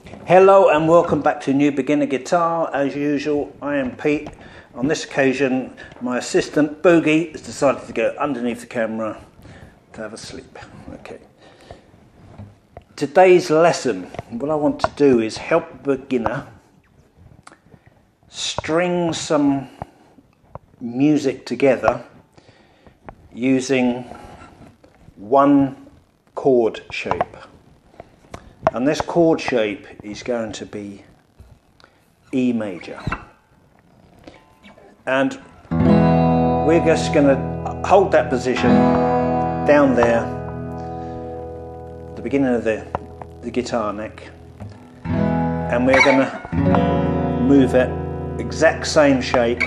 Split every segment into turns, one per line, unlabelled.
Hello and welcome back to New Beginner Guitar. As usual, I am Pete. On this occasion, my assistant Boogie has decided to go underneath the camera to have a sleep. Okay. Today's lesson, what I want to do is help the beginner string some music together using one chord shape. And this chord shape is going to be E major. And we're just going to hold that position down there, at the beginning of the guitar neck. And we're going to move it exact same shape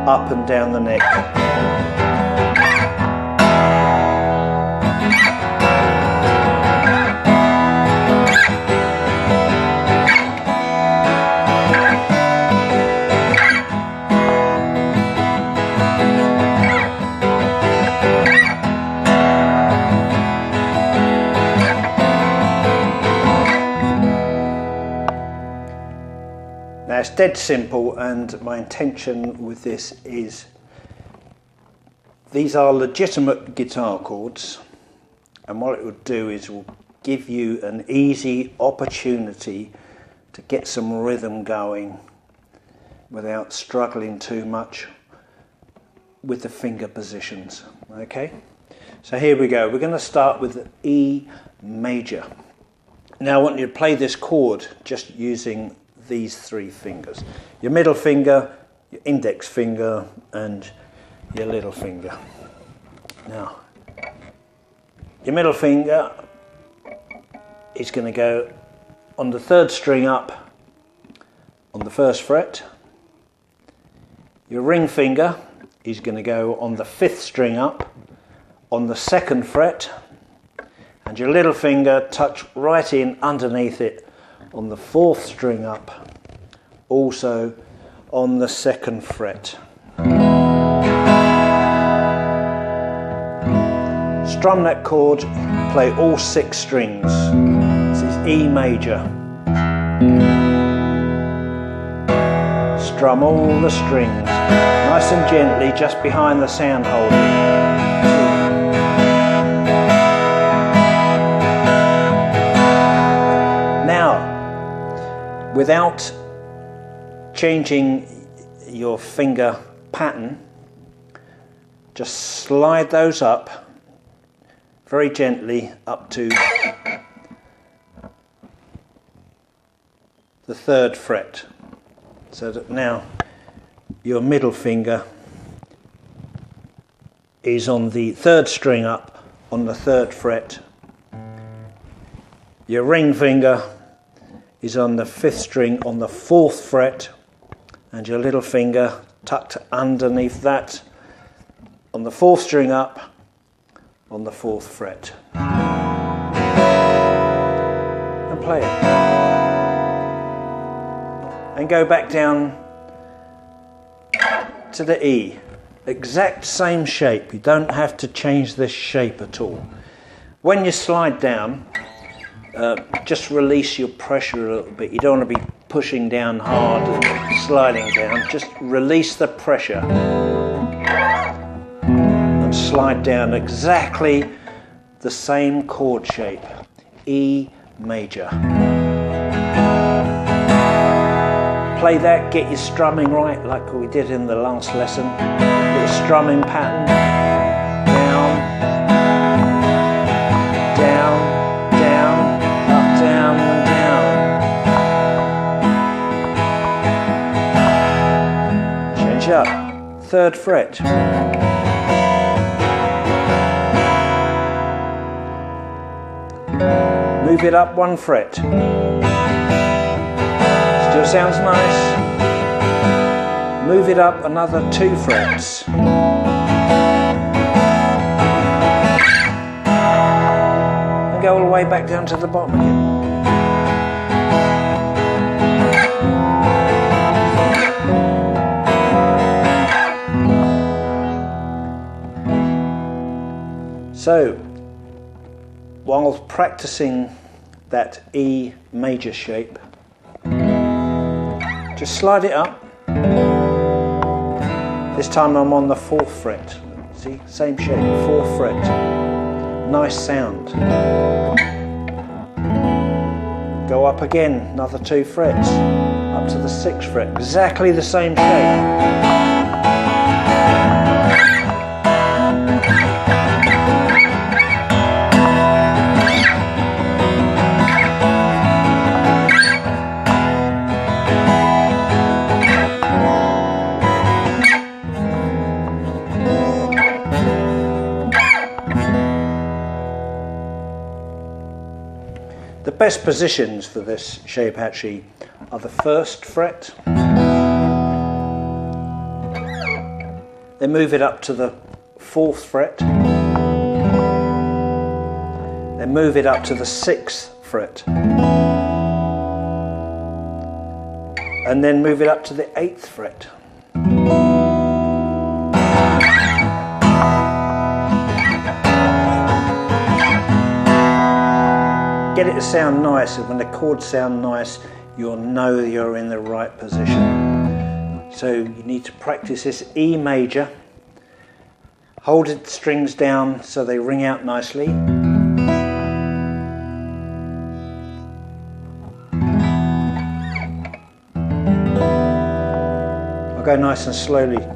up and down the neck. Now it's dead simple, and my intention with this is these are legitimate guitar chords, and what it will do is will give you an easy opportunity to get some rhythm going without struggling too much with the finger positions. Okay, so here we go. We're going to start with E major. Now I want you to play this chord just using these three fingers: your middle finger, your index finger, and your little finger. Now, your middle finger is going to go on the third string up on the first fret. Your ring finger is going to go on the fifth string up on the second fret, and your little finger touch right in underneath it on the fourth string up, also on the second fret. Strum that chord, play all six strings. This is E major. Strum all the strings, nice and gently, just behind the sound holding. Without changing your finger pattern, just slide those up very gently up to the third fret, so that now your middle finger is on the third string up on the third fret. Your ring finger is on the fifth string on the fourth fret, and your little finger tucked underneath that on the fourth string up on the fourth fret. And play it. And go back down to the E. Exact same shape. You don't have to change this shape at all. When you slide down, just release your pressure a little bit. You don't want to be pushing down hard and sliding down. Just release the pressure and slide down exactly the same chord shape, E major. Play that, get your strumming right like we did in the last lesson. Little strumming pattern. Down, down, up, third fret. Move it up one fret. Still sounds nice. Move it up another 2 frets. And go all the way back down to the bottom again. So while practicing that E major shape, just slide it up. This time I'm on the 4th fret. See, same shape, 4th fret. Nice sound. Go up again, another 2 frets, up to the 6th fret, exactly the same shape. The best positions for this shape actually are the 1st fret, then move it up to the 4th fret, then move it up to the 6th fret, and then move it up to the 8th fret. Get it to sound nice, and when the chords sound nice, you'll know you're in the right position. So you need to practice this E major. Hold the strings down so they ring out nicely. I'll go nice and slowly.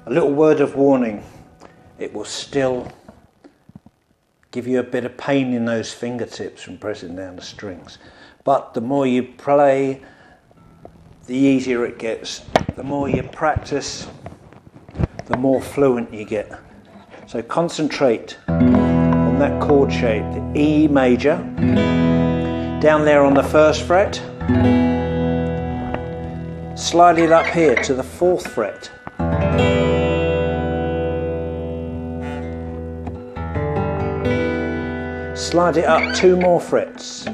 A little word of warning, it will still give you a bit of pain in those fingertips from pressing down the strings. But the more you play, the easier it gets. The more you practice, the more fluent you get. So concentrate on that chord shape, the E major, down there on the 1st fret, slide it up here to the 4th fret. Slide it up 2 more frets.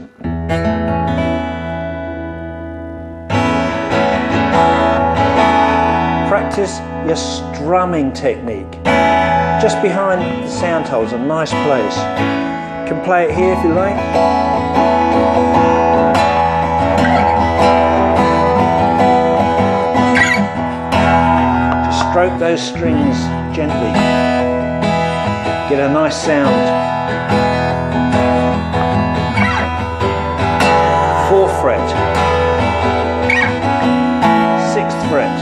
Practice your strumming technique. Just behind the sound holes, a nice place. You can play it here if you like. Just stroke those strings gently. Get a nice sound. 4th fret, 6th fret,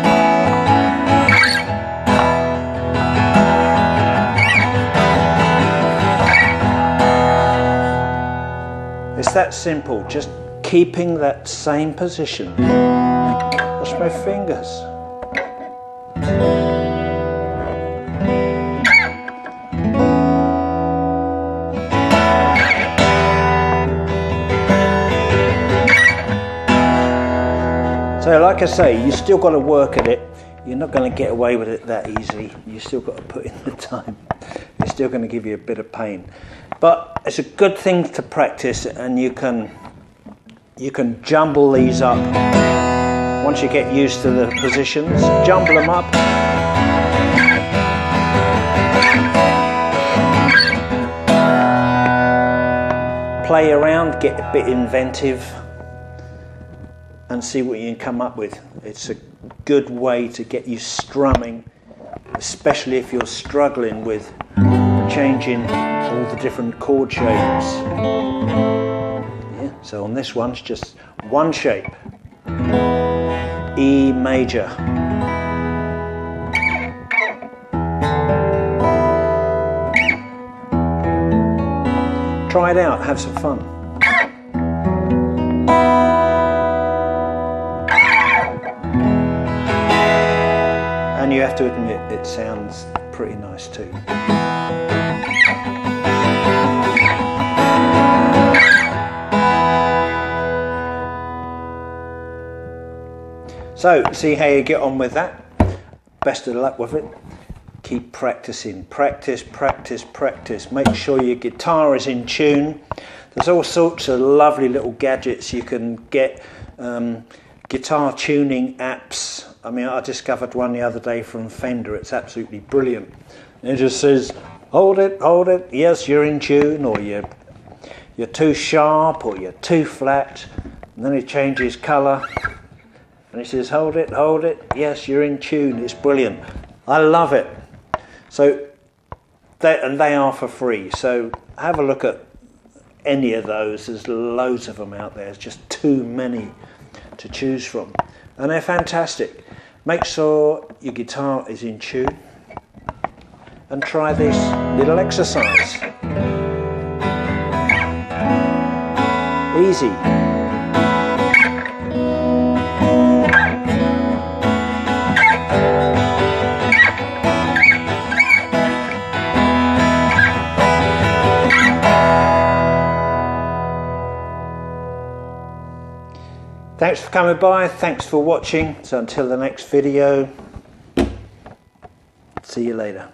it's that simple, just keeping that same position. Wash my fingers. So like I say, you still got to work at it. You're not going to get away with it that easily. You still got to put in the time. It's still going to give you a bit of pain. But it's a good thing to practice, and you can jumble these up. Once you get used to the positions, jumble them up. Play around, get a bit inventive, and see what you can come up with. It's a good way to get you strumming, especially if you're struggling with changing all the different chord shapes. Yeah, so on this one, it's just one shape, E major. Try it out, have some fun. And you have to admit, it sounds pretty nice too. So, see how you get on with that. Best of luck with it. Keep practicing. Practice, practice, practice. Make sure your guitar is in tune. There's all sorts of lovely little gadgets you can get. Guitar tuning apps. I mean, I discovered one the other day from Fender. It's absolutely brilliant. It just says, hold it, yes, you're in tune, or you're too sharp, or you're too flat. And then it changes colour. And it says, hold it, yes, you're in tune. It's brilliant. I love it. So, they are for free. So have a look at any of those. There's loads of them out there. There's just too many to choose from. And they're fantastic. Make sure your guitar is in tune. And try this little exercise. Easy. Thanks for coming by, thanks for watching. So until the next video, see you later.